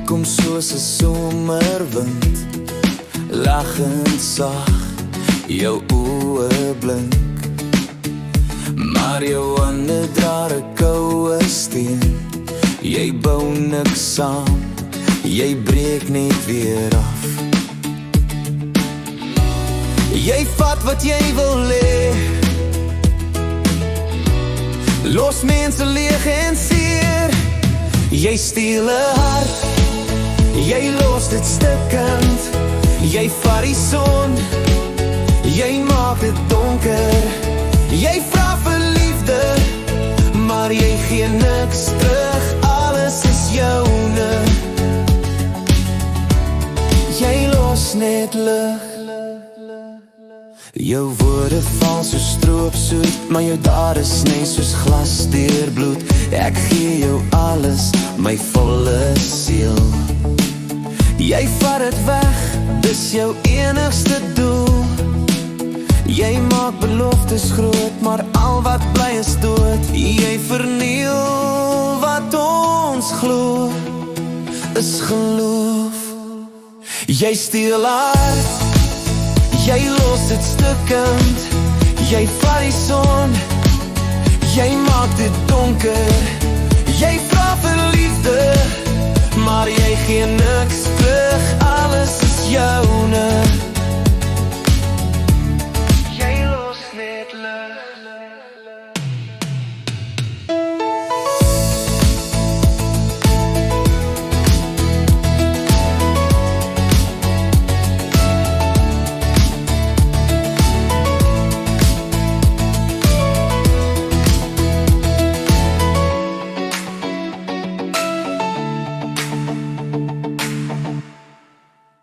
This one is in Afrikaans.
kom soos 'n somerwind, lachend sag, jou oë blink. Maar jou hande dra 'n koue steen, jy bou niks saam, jy breek net weer af. Jy vat wat jy wil hê, los mense leeg en seer. Jy steel 'n hart, jy los dit stukkend. Jy vat die son, jy maak dit donker. Jy vra vir liefde, maar jy gee niks terug. Alles is joune, jy los net lig. Jou woorde val so stroopsoet, maar jou dade sny soos glas deur bloed. Ek gee jou alles, my volle siel. Jy vat het weg, dis jou enigste doel. Jy maak beloftes groot, maar al wat bly is dood. Jy verniel wat ons glo, is geloof. Jy steel hart, jy los dit stukkend. Jy vat die son, jy maak dit donker. Jy vra vir liefde, maar jy gee niks terug. Alles is jou